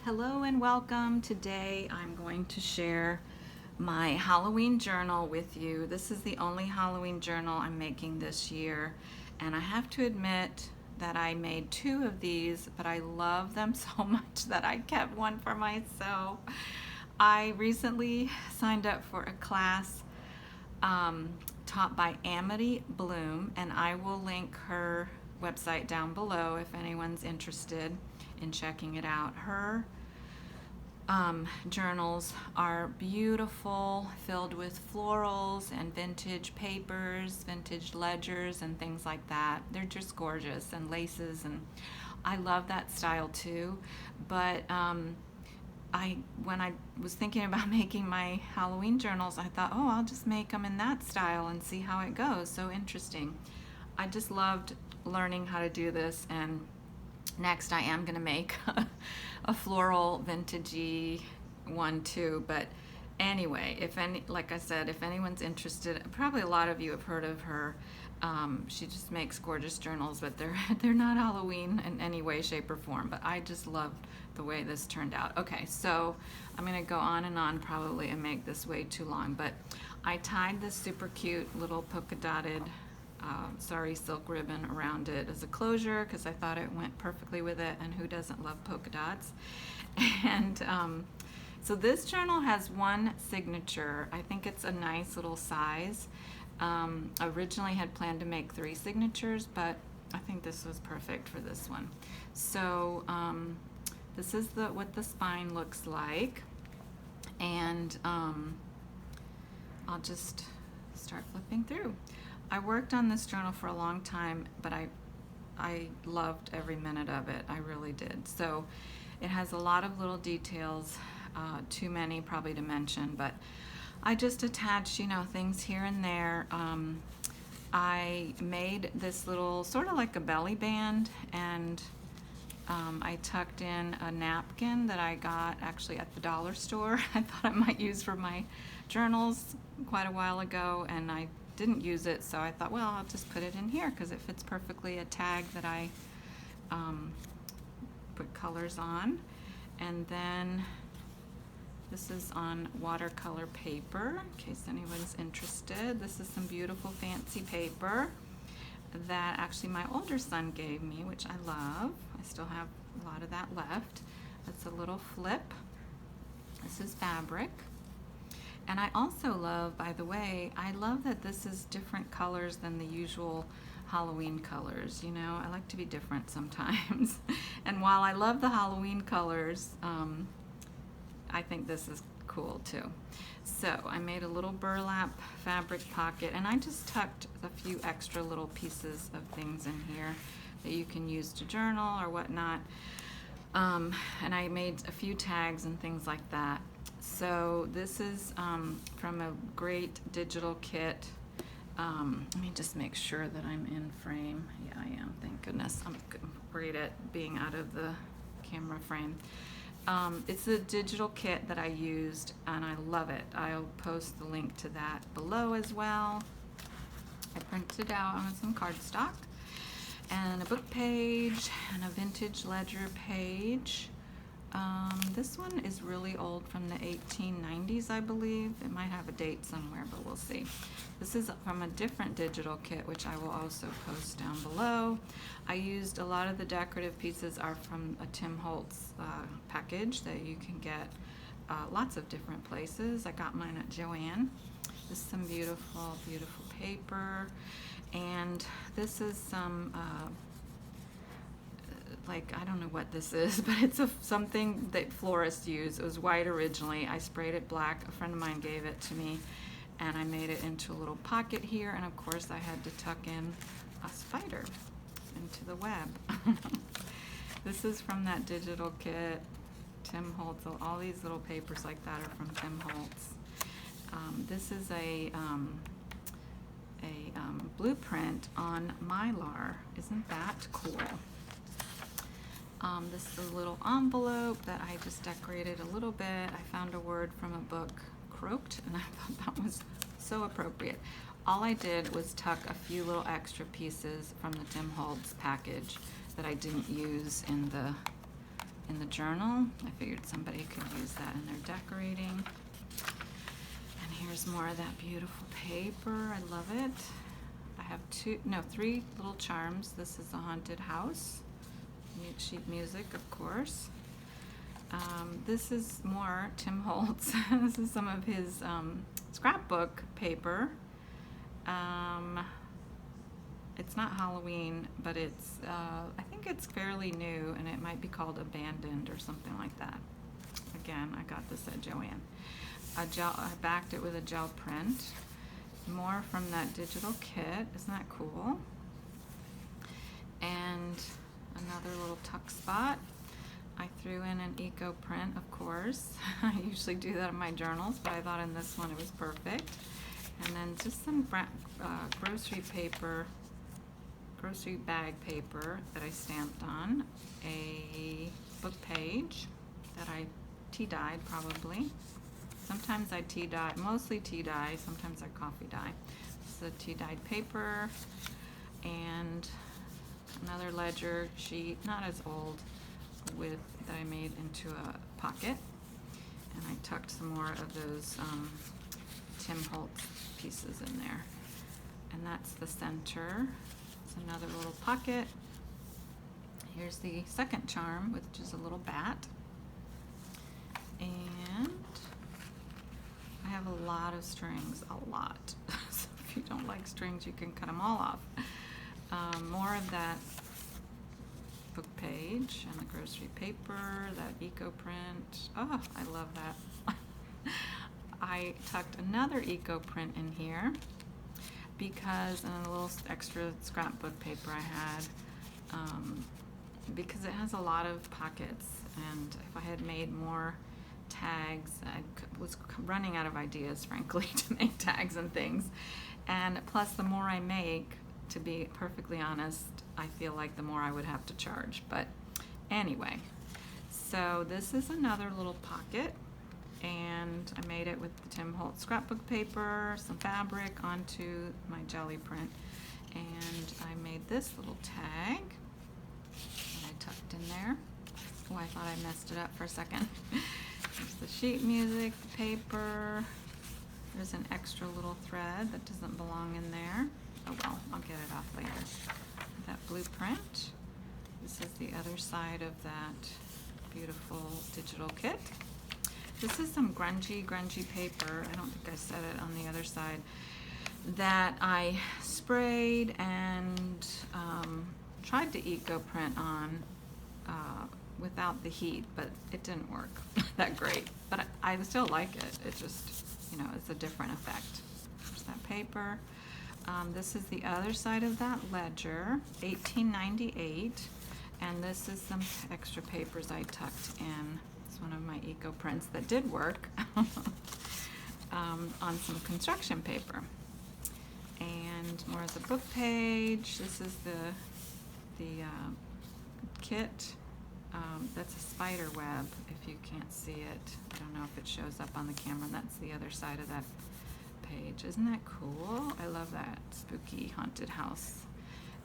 Hello and welcome. Today I'm going to share my Halloween journal with you. This is the only Halloween journal I'm making this year, and I have to admit that I made two of these, but I love them so much that I kept one for myself. I recently signed up for a class taught by Amity Bloom, and I will link her website down below if anyone's interested in checking it out. Her journals are beautiful, filled with florals and vintage papers, vintage ledgers and things like that. They're just gorgeous, and laces, and I love that style too. But when I was thinking about making my Halloween journals, I thought, oh, I'll just make them in that style and see how it goes. So interesting. I just loved learning how to do this, and next I am going to make a floral vintagey one too. But anyway, like I said, if anyone's interested, probably a lot of you have heard of her. She just makes gorgeous journals, but they're not Halloween in any way, shape, or form. But I just loved the way this turned out. Okay, so I'm gonna go on and on probably and make this way too long, but I tied this super cute little polka dotted sari silk ribbon around it as a closure because I thought it went perfectly with it, and who doesn't love polka dots? And so this journal has one signature. I think it's a nice little size. Originally had planned to make 3 signatures, but I think this was perfect for this one. So this is what the spine looks like, and I'll just start flipping through. I worked on this journal for a long time, but I loved every minute of it. I really did. So it has a lot of little details, too many probably to mention, but I just attached, things here and there. I made this little, sort of like a belly band, and I tucked in a napkin that I got actually at the dollar store. I thought I might use for my journals quite a while ago, and I didn't use it, so I thought, well, I'll just put it in here because it fits perfectly, a tag that I put colors on. And then this is on watercolor paper, in case anyone's interested. This is some beautiful fancy paper that actually my older son gave me, which I love. I still have a lot of that left. It's a little flip. This is fabric. And I also love, by the way, I love that this is different colors than the usual Halloween colors. I like to be different sometimes. And while I love the Halloween colors, I think this is cool too. So I made a little burlap fabric pocket, and I just tucked a few extra little pieces of things in here that you can use to journal or whatnot. And I made a few tags and things like that. So this is from a great digital kit. Let me just make sure that I'm in frame. Yeah, I am, thank goodness. I'm great at being out of the camera frame. It's a digital kit that I used, and I love it. I'll post the link to that below as well. I printed out on some cardstock, and a book page, and a vintage ledger page. This one is really old, from the 1890s, I believe. It might have a date somewhere, but we'll see. This is from a different digital kit, which I will also post down below. I used a lot of the decorative pieces are from a Tim Holtz package that you can get lots of different places. I got mine at Joann. This is some beautiful, beautiful paper. And this is some I don't know what this is, but it's something that florists use. It was white originally. I sprayed it black. A friend of mine gave it to me, and I made it into a little pocket here, and of course I had to tuck in a spider into the web. This is from that digital kit, Tim Holtz. All these little papers like that are from Tim Holtz. This is a blueprint on Mylar. Isn't that cool? This is a little envelope that I just decorated a little bit. I found a word from a book, croaked, and I thought that was so appropriate. All I did was tuck a few little extra pieces from the Tim Holtz package that I didn't use in the in the journal. I figured somebody could use that in their decorating. And here's more of that beautiful paper. I love it. I have three little charms. This is a haunted house. Sheet music, of course. This is more Tim Holtz. This is some of his scrapbook paper. It's not Halloween, but it's I think it's fairly new, and it might be called Abandoned or something like that. Again, I got this at Joann. I backed it with a gel print. More from that digital kit. Isn't that cool? And another little tuck spot. I threw in an eco print, of course. I usually do that in my journals, but I thought in this one it was perfect. And then just some grocery paper, grocery bag paper that I stamped on. A book page that I tea dyed probably. Sometimes I tea dye, mostly tea dye, sometimes I coffee dye. This is a tea dyed paper, and another ledger sheet, not as old, that I made into a pocket. And I tucked some more of those Tim Holtz pieces in there. And that's the center. It's another little pocket. Here's the second charm, which is a little bat. And I have a lot of strings, a lot. So if you don't like strings, you can cut them all off. More of that book page and the grocery paper, that eco print. Oh, I love that. I tucked another eco print in here because, and a little extra scrapbook paper I had, because it has a lot of pockets, and if I had made more tags, I was running out of ideas, frankly, to make tags and things. And plus, the more I make, to be perfectly honest, I feel like the more I would have to charge. But anyway, so this is another little pocket, and I made it with the Tim Holtz scrapbook paper, some fabric onto my jelly print, and I made this little tag that I tucked in there. Oh, I thought I messed it up for a second. There's the sheet music, the paper. There's an extra little thread that doesn't belong in there. Oh well, I'll get it off later. That blueprint. This is the other side of that beautiful digital kit. This is some grungy paper. I don't think I said it on the other side. That I sprayed and tried to eco print on without the heat, but it didn't work that great. But I still like it. It just, it's a different effect. There's that paper. This is the other side of that ledger, 1898, and this is some extra papers I tucked in. It's one of my eco prints that did work on some construction paper. And more of the book page. This is the kit. That's a spider web, if you can't see it. I don't know if it shows up on the camera. That's the other side of that page. Isn't that cool? I love that spooky haunted house.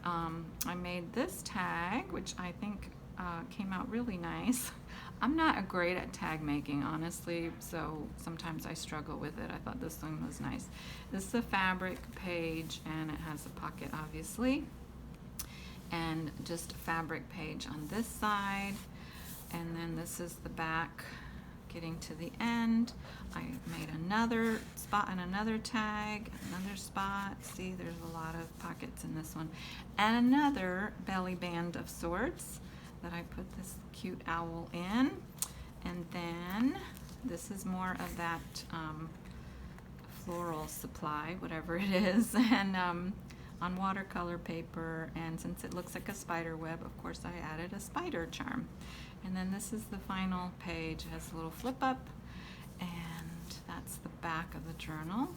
I made this tag, which I think came out really nice. I'm not great at tag making, honestly, so sometimes I struggle with it. I thought this one was nice. This is a fabric page, and it has a pocket, obviously, and just a fabric page on this side, and then this is the back getting to the end. I made another spot and another tag, another spot. See, there's a lot of pockets in this one. And another belly band of sorts that I put this cute owl in. And then this is more of that floral supply, whatever it is, and on watercolor paper. And since it looks like a spider web, of course I added a spider charm. And then this is the final page. It has a little flip up, and that's the back of the journal,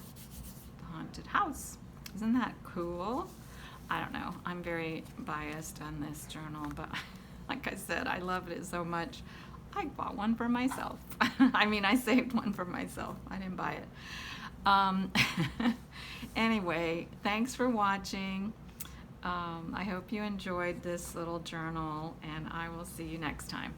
the haunted house. Isn't that cool? I don't know. I'm very biased on this journal, but like I said, I loved it so much. I bought one for myself. I mean, I saved one for myself. I didn't buy it. Anyway, thanks for watching. I hope you enjoyed this little journal, and I will see you next time.